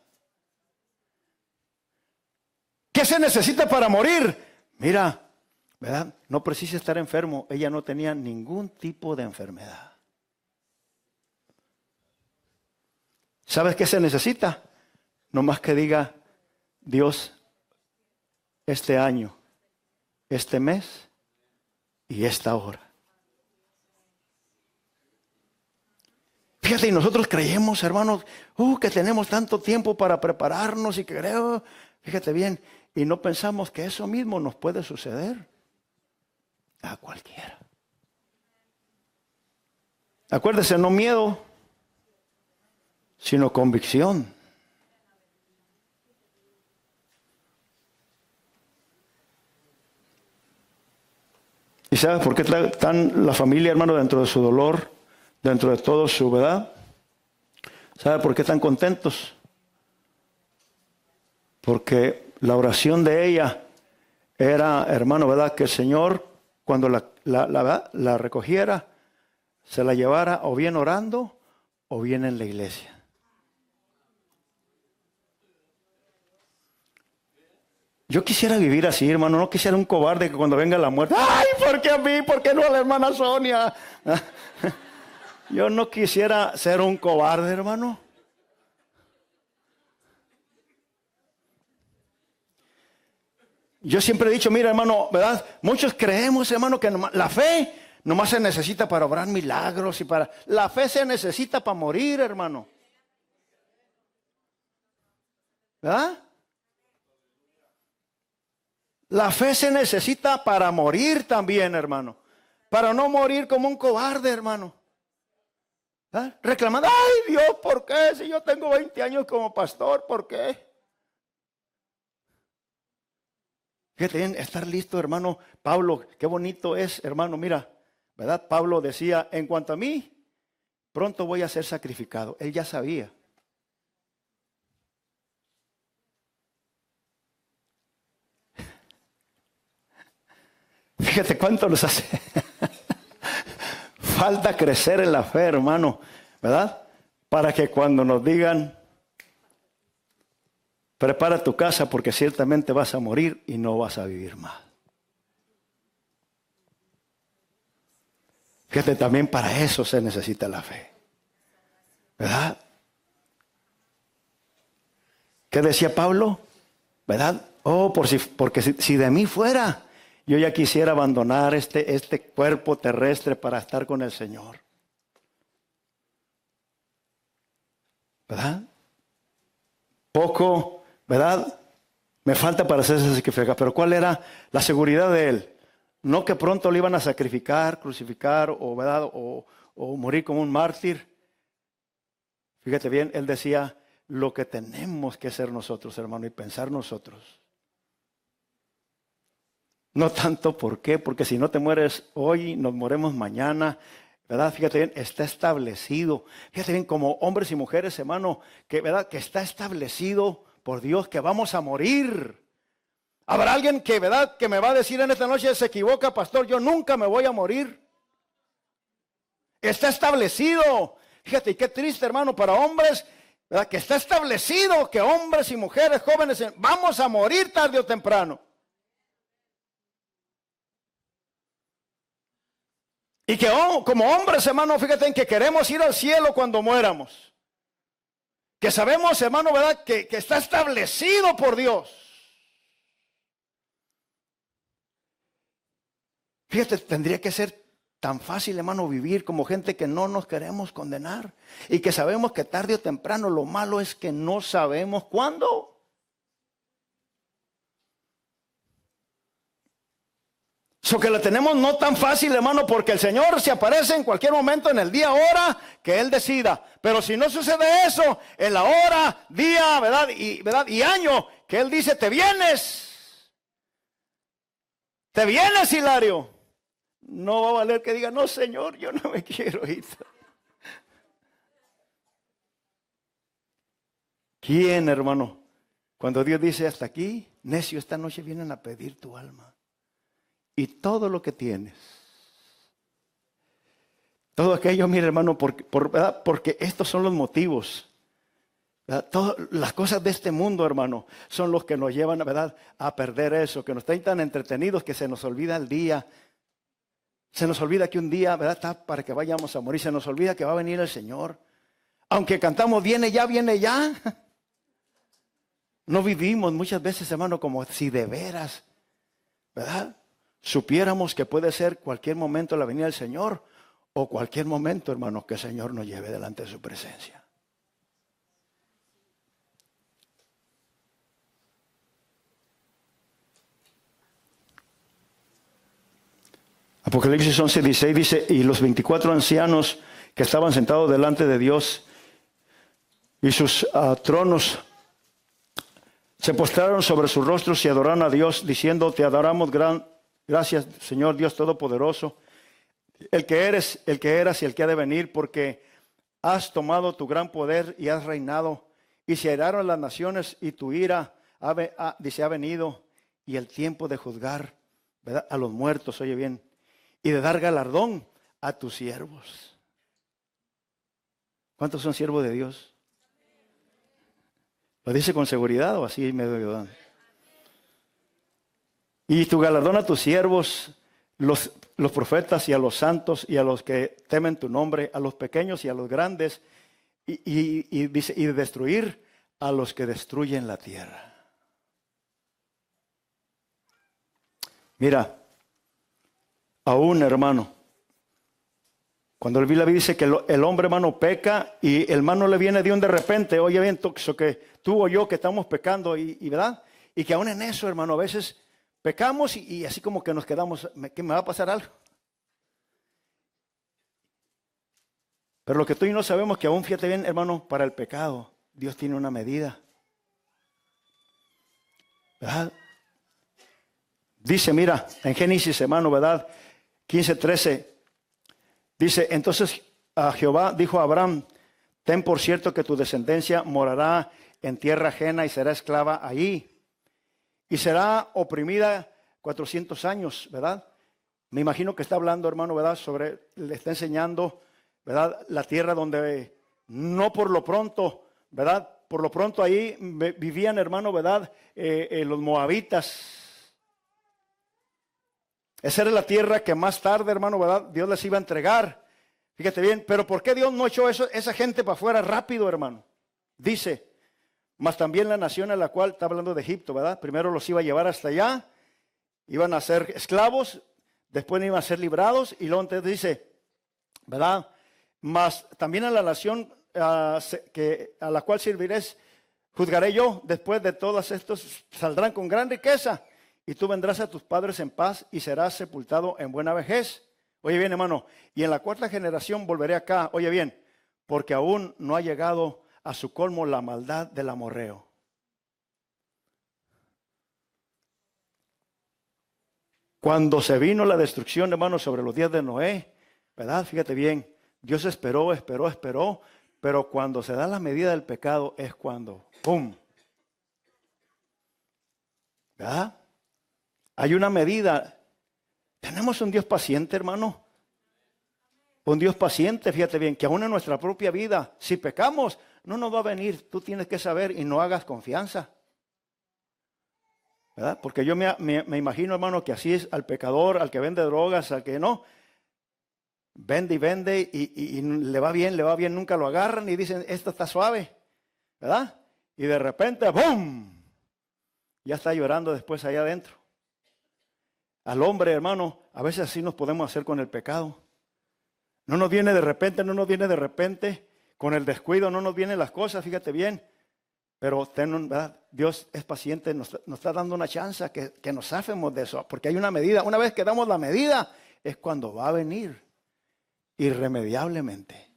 ¿Qué se necesita para morir? Mira, ¿verdad? No precisa estar enfermo. Ella no tenía ningún tipo de enfermedad. ¿Sabes qué se necesita? No más que diga, Dios, este año, este mes y esta hora. Fíjate, y nosotros creemos, hermanos, que tenemos tanto tiempo para prepararnos y que creo, fíjate bien, y no pensamos que eso mismo nos puede suceder a cualquiera. Acuérdese, no miedo, sino convicción. ¿Y sabes por qué están la familia, hermano, dentro de su dolor, dentro de todo su verdad? ¿Sabe por qué están contentos? Porque la oración de ella era, hermano, ¿verdad? Que el Señor, cuando la recogiera, se la llevara o bien orando o bien en la iglesia. Yo quisiera vivir así, hermano. No quisiera un cobarde que cuando venga la muerte, ¡ay, por qué a mí! ¿Por qué no a la hermana Sonia? Yo no quisiera ser un cobarde, hermano. Yo siempre he dicho, mira, hermano, ¿verdad? Muchos creemos, hermano, que la fe nomás se necesita para obrar milagros y para... La fe se necesita para morir, hermano. ¿Verdad? La fe se necesita para morir también, hermano. Para no morir como un cobarde, hermano. ¿Ah? Reclamando, ay Dios, ¿por qué? Si yo tengo 20 años como pastor, ¿por qué? Fíjate bien, estar listo, hermano. Pablo, qué bonito es, hermano, mira, ¿verdad? Pablo decía, en cuanto a mí, pronto voy a ser sacrificado. Él ya sabía. Fíjate cuánto nos hace falta crecer en la fe, hermano, ¿verdad? Para que cuando nos digan, prepara tu casa porque ciertamente vas a morir y no vas a vivir más. Fíjate, también para eso se necesita la fe, ¿verdad? ¿Qué decía Pablo? ¿Verdad? Porque si de mí fuera, yo ya quisiera abandonar este cuerpo terrestre para estar con el Señor. ¿Verdad? Poco, ¿verdad? Me falta para hacer ese sacrificio. Pero ¿cuál era la seguridad de él? No que pronto le iban a sacrificar, crucificar o, ¿verdad? O morir como un mártir. Fíjate bien, él decía lo que tenemos que hacer nosotros, hermano, y pensar nosotros. No tanto por qué, porque si no te mueres hoy, nos moremos mañana, ¿verdad? Fíjate bien, está establecido. Fíjate bien, como hombres y mujeres, hermano, que, ¿verdad? Que está establecido por Dios que vamos a morir. Habrá alguien que, ¿verdad? Que me va a decir en esta noche, se equivoca, pastor, yo nunca me voy a morir. Está establecido. Fíjate, y qué triste, hermano, para hombres, ¿verdad? Que está establecido que hombres y mujeres jóvenes vamos a morir tarde o temprano. Y que como hombres, hermano, fíjate en que queremos ir al cielo cuando muéramos. Que sabemos, hermano, ¿verdad? Que está establecido por Dios. Fíjate, tendría que ser tan fácil, hermano, vivir como gente que no nos queremos condenar. Y que sabemos que tarde o temprano lo malo es que no sabemos cuándo. Eso que la tenemos no tan fácil, hermano, porque el Señor se aparece en cualquier momento, en el día, hora que Él decida. Pero si no sucede eso, en la hora, día, ¿verdad? Y año que Él dice, te vienes, Hilario. No va a valer que diga, no, Señor, yo no me quiero ir. ¿Quién, hermano? Cuando Dios dice hasta aquí, necio, esta noche vienen a pedir tu alma y todo lo que tienes. Todo aquello, mire hermano, ¿verdad? Porque estos son los motivos. ¿Verdad? Todas las cosas de este mundo, hermano, son los que nos llevan, ¿verdad?, a perder eso, que nos están tan entretenidos que se nos olvida el día. Se nos olvida que un día, ¿verdad?, está para que vayamos a morir. Se nos olvida que va a venir el Señor. Aunque cantamos, viene ya, viene ya. No vivimos muchas veces, hermano, como si de veras, ¿verdad?, supiéramos que puede ser cualquier momento la venida del Señor o cualquier momento, hermano, que el Señor nos lleve delante de su presencia. Apocalipsis 11:16 dice, y los 24 ancianos que estaban sentados delante de Dios y sus tronos se postraron sobre sus rostros y adoraron a Dios, diciendo, te adoramos, gracias, Señor Dios Todopoderoso, el que eres, el que eras y el que ha de venir, porque has tomado tu gran poder y has reinado, y se airaron las naciones, y tu ira ha venido, y el tiempo de juzgar, ¿verdad?, a los muertos, oye bien, y de dar galardón a tus siervos. ¿Cuántos son siervos de Dios? ¿Lo dice con seguridad o así medio ayudando? Y tu galardón a tus siervos, los profetas y a los santos y a los que temen tu nombre, a los pequeños y a los grandes, y dice, y de destruir a los que destruyen la tierra. Mira, aún, hermano, cuando el Biblia dice que el hombre, hermano, peca y el mal no le viene de un de repente, oye bien, eso que tú o yo que estamos pecando, y ¿verdad? Y que aún en eso, hermano, a veces pecamos y así como que nos quedamos, ¿que me va a pasar algo? Pero lo que tú y yo no sabemos que aún, fíjate bien, hermano, para el pecado, Dios tiene una medida. ¿Verdad? Dice, mira, en Génesis, hermano, ¿verdad? 15:13, dice, entonces a Jehová dijo a Abraham, ten por cierto que tu descendencia morará en tierra ajena y será esclava allí, y será oprimida 400 años, ¿verdad? Me imagino que está hablando, hermano, ¿verdad? Le está enseñando, ¿verdad?, la tierra donde no por lo pronto, ¿verdad? Por lo pronto ahí vivían, hermano, ¿verdad? Los moabitas. Esa era la tierra que más tarde, hermano, ¿verdad?, Dios les iba a entregar. Fíjate bien, pero ¿por qué Dios no echó esa gente para afuera rápido, hermano? Dice, mas también la nación a la cual, está hablando de Egipto, ¿verdad? Primero los iba a llevar hasta allá, iban a ser esclavos, después iban a ser librados, y luego entonces dice, ¿verdad? Mas también a la nación a la cual serviréis, juzgaré yo, después de todos estos saldrán con gran riqueza. Y tú vendrás a tus padres en paz y serás sepultado en buena vejez. Oye bien, hermano, y en la cuarta generación volveré acá, oye bien, porque aún no ha llegado a su colmo la maldad del amorreo. Cuando se vino la destrucción, hermano, sobre los días de Noé, ¿verdad? Fíjate bien, Dios esperó, pero cuando se da la medida del pecado es cuando, ¡pum! ¿Verdad? Hay una medida. Tenemos un Dios paciente, hermano. Un Dios paciente, fíjate bien, que aún en nuestra propia vida, si pecamos, no nos va a venir. Tú tienes que saber y no hagas confianza. ¿Verdad? Porque yo me imagino, hermano, que así es al pecador, al que vende drogas, al que no. Vende y vende y le va bien, nunca lo agarran y dicen, esto está suave. ¿Verdad? Y de repente, ¡bum! Ya está llorando después allá adentro. Al hombre, hermano, a veces así nos podemos hacer con el pecado. No nos viene de repente, con el descuido no nos vienen las cosas, fíjate bien. Pero ¿verdad? Dios es paciente, nos está dando una chance que nos zafemos de eso. Porque hay una medida, una vez que damos la medida, es cuando va a venir irremediablemente.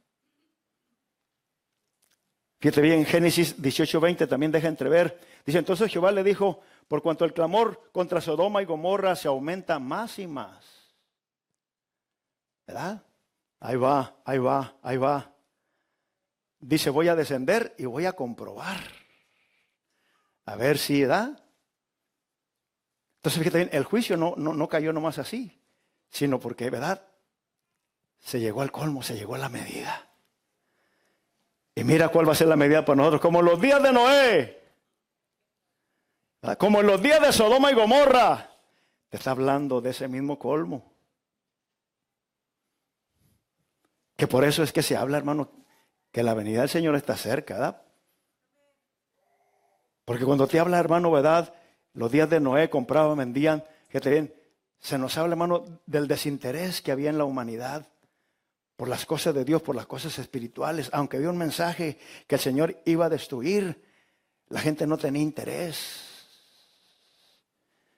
Fíjate bien, Génesis 18:20 también deja entrever. Dice, entonces Jehová le dijo, por cuanto el clamor contra Sodoma y Gomorra se aumenta más y más. ¿Verdad? Ahí va. Dice, voy a descender y voy a comprobar. A ver si, ¿verdad? Entonces, fíjate bien, el juicio no cayó nomás así, sino porque, ¿verdad? Se llegó al colmo, se llegó a la medida. Y mira cuál va a ser la medida para nosotros, como los días de Noé, ¿verdad? Como en los días de Sodoma y Gomorra. Te está hablando de ese mismo colmo. Que por eso es que se habla, hermano, que la venida del Señor está cerca, ¿verdad? Porque cuando te habla, hermano, ¿verdad? Los días de Noé compraban, vendían, fíjate bien, se nos habla, hermano, del desinterés que había en la humanidad por las cosas de Dios, por las cosas espirituales. Aunque había un mensaje que el Señor iba a destruir, la gente no tenía interés.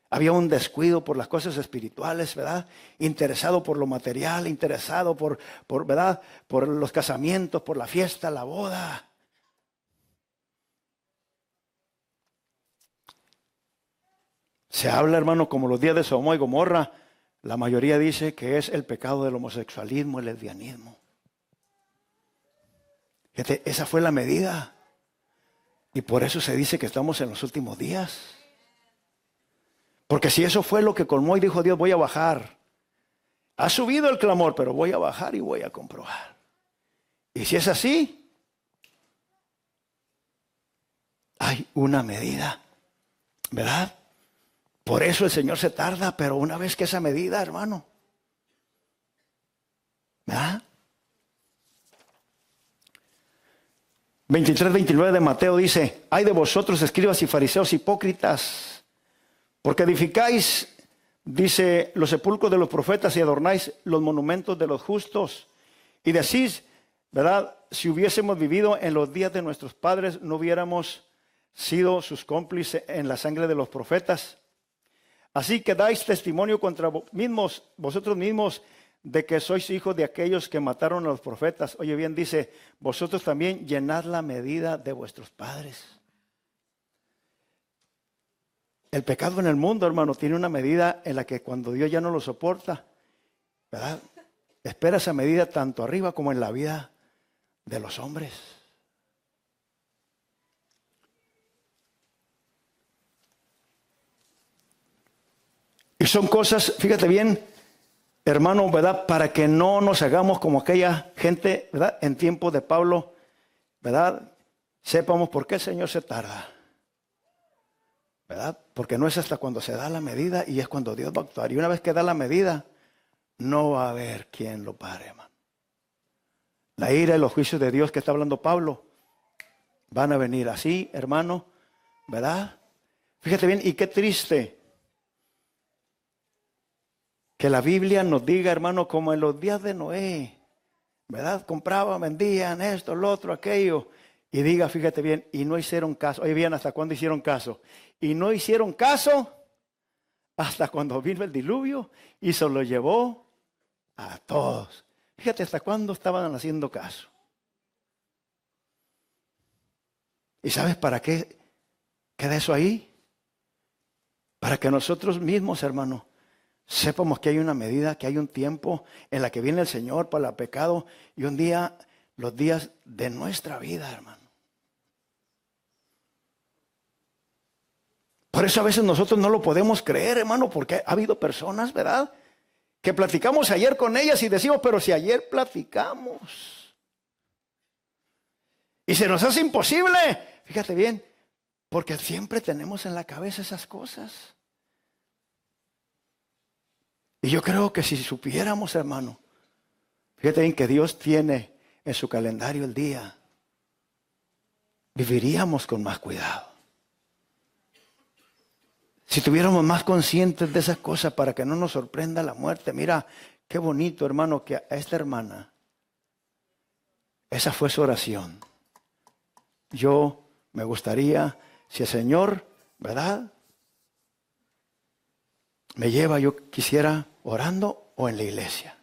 Había un descuido por las cosas espirituales, ¿verdad? Interesado por lo material, interesado por ¿verdad? Por los casamientos, por la fiesta, la boda. Se habla, hermano, como los días de Sodoma y Gomorra. La mayoría dice que es el pecado del homosexualismo, el lesbianismo. Fíjate, esa fue la medida. Y por eso se dice que estamos en los últimos días. Porque si eso fue lo que colmó y dijo Dios, voy a bajar. Ha subido el clamor, pero voy a bajar y voy a comprobar. Y si es así, hay una medida, ¿verdad? Por eso el Señor se tarda, pero una vez que esa medida, hermano, ¿verdad? 23-29 de Mateo dice, ay de vosotros, escribas y fariseos hipócritas, porque edificáis, dice, los sepulcros de los profetas y adornáis los monumentos de los justos. Y decís, ¿verdad? Si hubiésemos vivido en los días de nuestros padres, no hubiéramos sido sus cómplices en la sangre de los profetas. Así que dais testimonio contra vosotros mismos de que sois hijos de aquellos que mataron a los profetas. Oye bien, dice, vosotros también llenad la medida de vuestros padres. El pecado en el mundo, hermano, tiene una medida en la que cuando Dios ya no lo soporta, ¿verdad? Espera esa medida tanto arriba como en la vida de los hombres. Y son cosas, fíjate bien, hermano, ¿verdad? Para que no nos hagamos como aquella gente, ¿verdad? En tiempo de Pablo, ¿verdad? Sepamos por qué el Señor se tarda. ¿Verdad? Porque no es hasta cuando se da la medida y es cuando Dios va a actuar. Y una vez que da la medida, no va a haber quien lo pare, hermano. La ira y los juicios de Dios que está hablando Pablo van a venir así, hermano, ¿verdad? Fíjate bien, y qué triste que la Biblia nos diga, hermano, como en los días de Noé, ¿verdad? Compraban, vendían esto, lo otro, aquello. Y diga, fíjate bien, y no hicieron caso. Oye bien, ¿hasta cuándo hicieron caso? Y no hicieron caso hasta cuando vino el diluvio y se lo llevó a todos. Fíjate hasta cuándo estaban haciendo caso. ¿Y sabes para qué queda eso ahí? Para que nosotros mismos, hermano, sepamos que hay una medida, que hay un tiempo en la que viene el Señor para el pecado y un día, los días de nuestra vida, hermano. Por eso a veces nosotros no lo podemos creer, hermano, porque ha habido personas, ¿verdad? Que platicamos ayer con ellas y decimos, pero si ayer platicamos. Y se nos hace imposible, fíjate bien, porque siempre tenemos en la cabeza esas cosas. Y yo creo que si supiéramos, hermano, fíjate bien que Dios tiene en su calendario el día, viviríamos con más cuidado. Si tuviéramos más conscientes de esas cosas para que no nos sorprenda la muerte. Mira, qué bonito, hermano, que a esta hermana, esa fue su oración. Yo me gustaría, si el Señor, ¿verdad?, me lleva, yo quisiera orando o en la iglesia.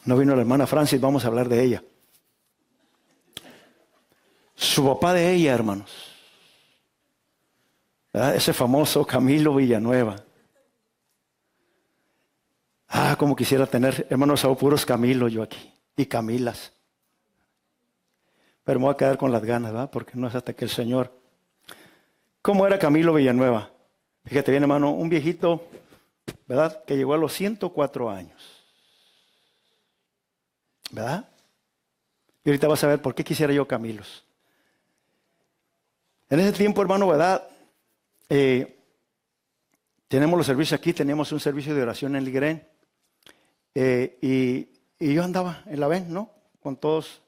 No vino la hermana Francis, vamos a hablar de ella. Su papá de ella, hermanos. ¿Verdad? Ese famoso Camilo Villanueva. Como quisiera tener, hermanos, a puros Camilos yo aquí. Y Camilas. Pero me voy a quedar con las ganas, ¿verdad? Porque no es hasta que el Señor ¿Cómo era Camilo Villanueva? Fíjate bien, hermano, un viejito, ¿verdad? Que llegó a los 104 años. ¿Verdad? Y ahorita vas a ver por qué quisiera yo Camilos. En ese tiempo, hermano, ¿verdad? Tenemos los servicios aquí, tenemos un servicio de oración en Ligrén. Y yo andaba en la ven, ¿no? Con todos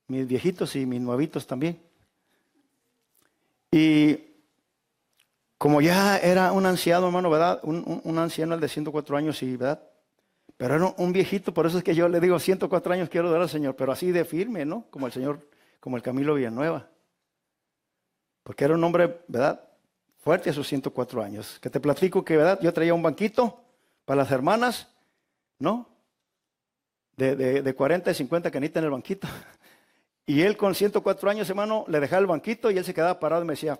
mis viejitos y mis nuevitos también. Y como ya era un anciano, hermano, ¿verdad? Un anciano, el de 104 años, y ¿verdad? Pero era un viejito, por eso es que yo le digo 104 años quiero dar al Señor, pero así de firme, ¿no? Como el Señor, como el Camilo Villanueva. Porque era un hombre, ¿verdad? Fuerte a sus 104 años. Que te platico que, ¿verdad? Yo traía un banquito para las hermanas, ¿no? De 40 y 50 que necesitan el banquito. Y él con 104 años, hermano, le dejaba el banquito y él se quedaba parado y me decía,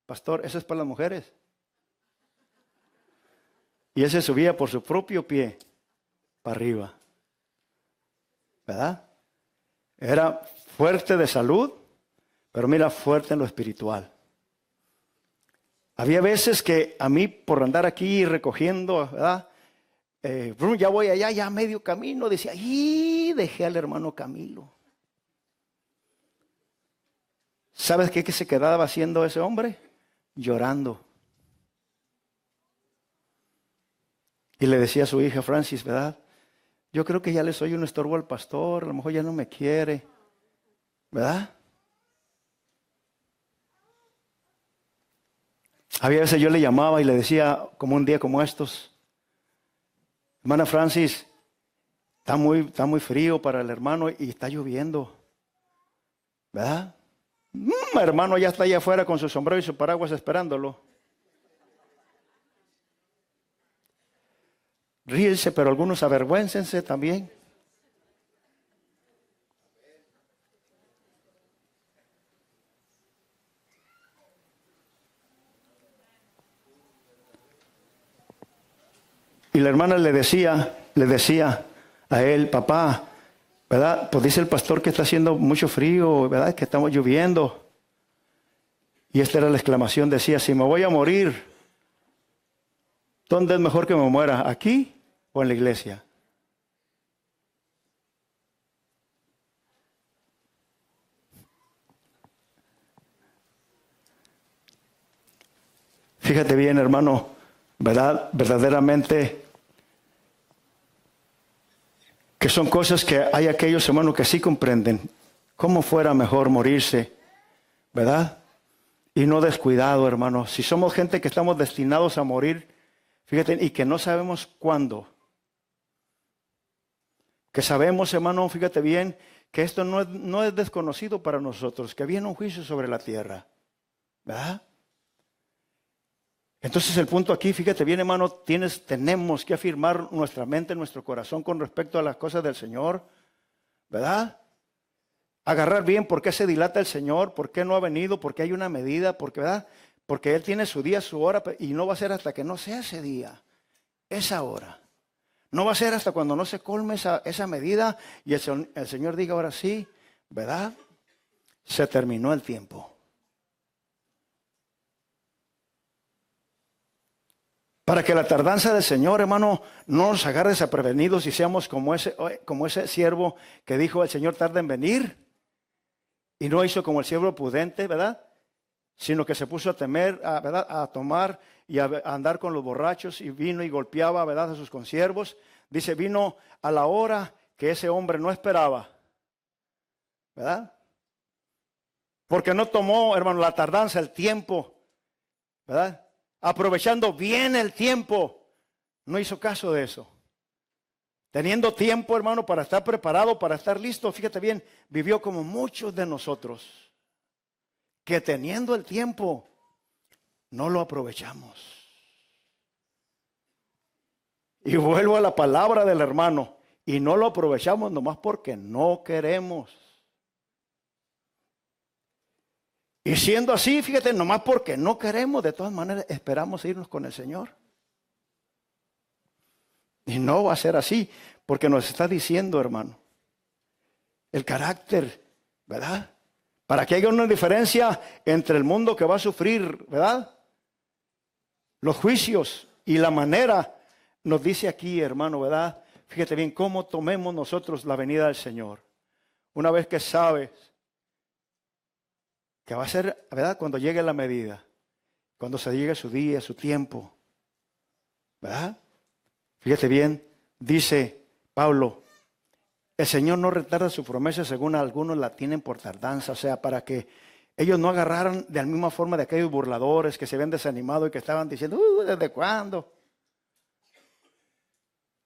pastor, eso es para las mujeres. Y él se subía por su propio pie para arriba. ¿Verdad? Era fuerte de salud, pero mira, fuerte en lo espiritual. Había veces que a mí, por andar aquí recogiendo, ¿verdad? Ya voy allá, ya a medio camino, decía, ¡y! Dejé al hermano Camilo. ¿Sabes qué se quedaba haciendo ese hombre? Llorando. Y le decía a su hija Francis, ¿verdad? Yo creo que ya le soy un estorbo al pastor, a lo mejor ya no me quiere, ¿verdad? Había veces yo le llamaba y le decía, como un día como estos, hermana Francis, está muy frío para el hermano y está lloviendo, ¿verdad? Hermano ya está allá afuera con su sombrero y su paraguas esperándolo. Ríense, pero algunos avergüéncense también. Y la hermana le decía a él, papá, ¿verdad? Pues dice el pastor que está haciendo mucho frío, ¿verdad? Que estamos lloviendo. Y esta era la exclamación, decía, si me voy a morir, ¿dónde es mejor que me muera? ¿Aquí o en la iglesia? Fíjate bien, hermano, ¿verdad? Verdaderamente que son cosas que hay aquellos hermanos que sí comprenden. ¿Cómo fuera mejor morirse? ¿Verdad? Y no descuidado, hermano. Si somos gente que estamos destinados a morir, fíjate, y que no sabemos cuándo. Que sabemos, hermano, fíjate bien, que esto no es desconocido para nosotros, que viene un juicio sobre la tierra. ¿Verdad? Entonces el punto aquí, fíjate bien, hermano, tenemos que afirmar nuestra mente, nuestro corazón con respecto a las cosas del Señor, ¿verdad? Agarrar bien por qué se dilata el Señor, por qué no ha venido, por qué hay una medida, porque, ¿verdad? Porque Él tiene su día, su hora, y no va a ser hasta que no sea ese día, esa hora. No va a ser hasta cuando no se colme esa medida y el Señor diga ahora sí, ¿verdad? Se terminó el tiempo. Para que la tardanza del Señor, hermano, no nos agarre desaprevenidos y seamos como ese siervo que dijo, el Señor tarda en venir. Y no hizo como el siervo prudente, ¿verdad? Sino que se puso a temer, ¿verdad? A tomar y a andar con los borrachos y vino y golpeaba, ¿verdad? A sus consiervos. Dice, vino a la hora que ese hombre no esperaba, ¿verdad? Porque no tomó, hermano, la tardanza, el tiempo, ¿verdad? Aprovechando bien el tiempo, no hizo caso de eso. Teniendo tiempo, hermano, para estar preparado, para estar listo, fíjate bien, vivió como muchos de nosotros, que teniendo el tiempo, no lo aprovechamos. Y vuelvo a la palabra del hermano, y no lo aprovechamos nomás porque no queremos. Y siendo así, fíjate, nomás porque no queremos, de todas maneras esperamos irnos con el Señor. Y no va a ser así, porque nos está diciendo, hermano, el carácter, ¿verdad? Para que haya una diferencia entre el mundo que va a sufrir, ¿verdad? Los juicios y la manera, nos dice aquí, hermano, ¿verdad? Fíjate bien cómo tomemos nosotros la venida del Señor. Una vez que sabes que va a ser, ¿verdad? Cuando llegue la medida, cuando se llegue su día, su tiempo, ¿verdad? Fíjate bien, dice Pablo, el Señor no retarda su promesa según algunos la tienen por tardanza, o sea, para que ellos no agarraran de la misma forma de aquellos burladores que se habían desanimado y que estaban diciendo, ¿desde cuándo?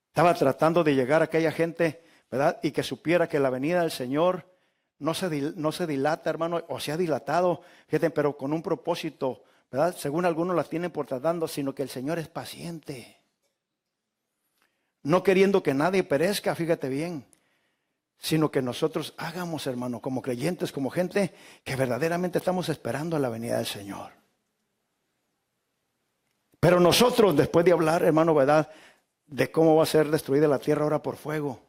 Estaba tratando de llegar a aquella gente, ¿verdad? Y que supiera que la venida del Señor no se dilata, hermano, o se ha dilatado, fíjate, pero con un propósito, ¿verdad? Según algunos la tienen por tardando, sino que el Señor es paciente. No queriendo que nadie perezca, fíjate bien, sino que nosotros hagamos, hermano, como creyentes, como gente que verdaderamente estamos esperando a la venida del Señor. Pero nosotros, después de hablar, hermano, ¿verdad?, de cómo va a ser destruida la tierra ahora por fuego.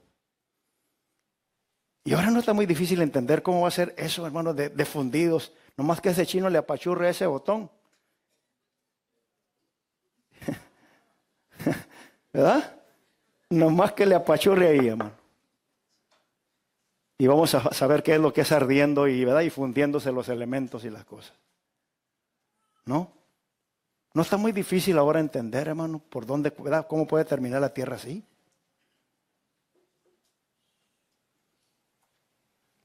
Y ahora no está muy difícil entender cómo va a ser eso, hermano, de fundidos. Nomás que ese chino le apachurre ese botón. ¿Verdad? Nomás que le apachurre ahí, hermano. Y vamos a saber qué es lo que es ardiendo y, ¿verdad?, y fundiéndose los elementos y las cosas. ¿No? No está muy difícil ahora entender, hermano, por dónde, ¿verdad?, cómo puede terminar la tierra así.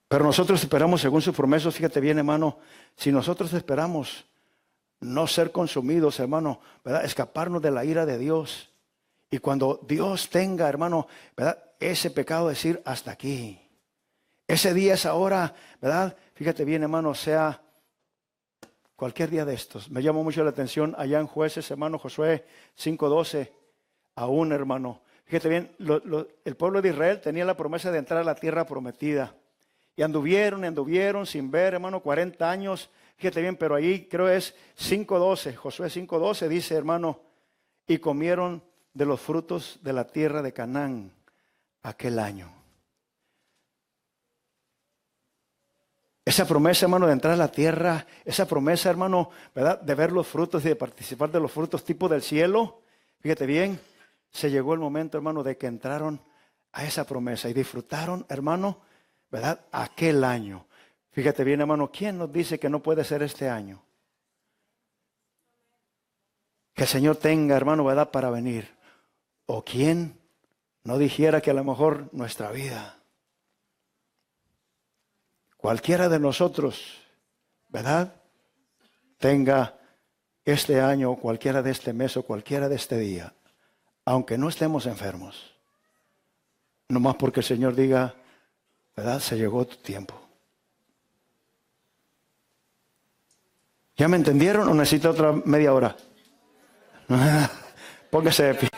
Pero nosotros esperamos según sus promesas, fíjate bien, hermano, si nosotros esperamos no ser consumidos, hermano, ¿verdad?, escaparnos de la ira de Dios. Y cuando Dios tenga, hermano, ¿verdad?, ese pecado, decir hasta aquí. Ese día, esa hora, ¿verdad? Fíjate bien, hermano, sea cualquier día de estos. Me llamó mucho la atención allá en Jueces, hermano, Josué 5:12, aún, hermano. Fíjate bien, el pueblo de Israel tenía la promesa de entrar a la tierra prometida. Y anduvieron sin ver, hermano, 40 años. Fíjate bien, pero ahí creo es 5:12, Josué 5:12 dice, hermano, y comieron de los frutos de la tierra de Canaán aquel año. Esa promesa, hermano, de entrar a la tierra, esa promesa, hermano, ¿verdad?, de ver los frutos y de participar de los frutos tipo del cielo. Fíjate bien, se llegó el momento, hermano, de que entraron a esa promesa y disfrutaron, hermano, ¿verdad?, aquel año. Fíjate bien, hermano, ¿quién nos dice que no puede ser este año? Que el Señor tenga, hermano, ¿verdad?, para venir. ¿O quién no dijera que a lo mejor nuestra vida, cualquiera de nosotros, ¿verdad?, tenga este año, o cualquiera de este mes, o cualquiera de este día, aunque no estemos enfermos, nomás porque el Señor diga, ¿verdad?, se llegó tu tiempo. ¿Ya me entendieron o necesito otra media hora? Póngase de pie.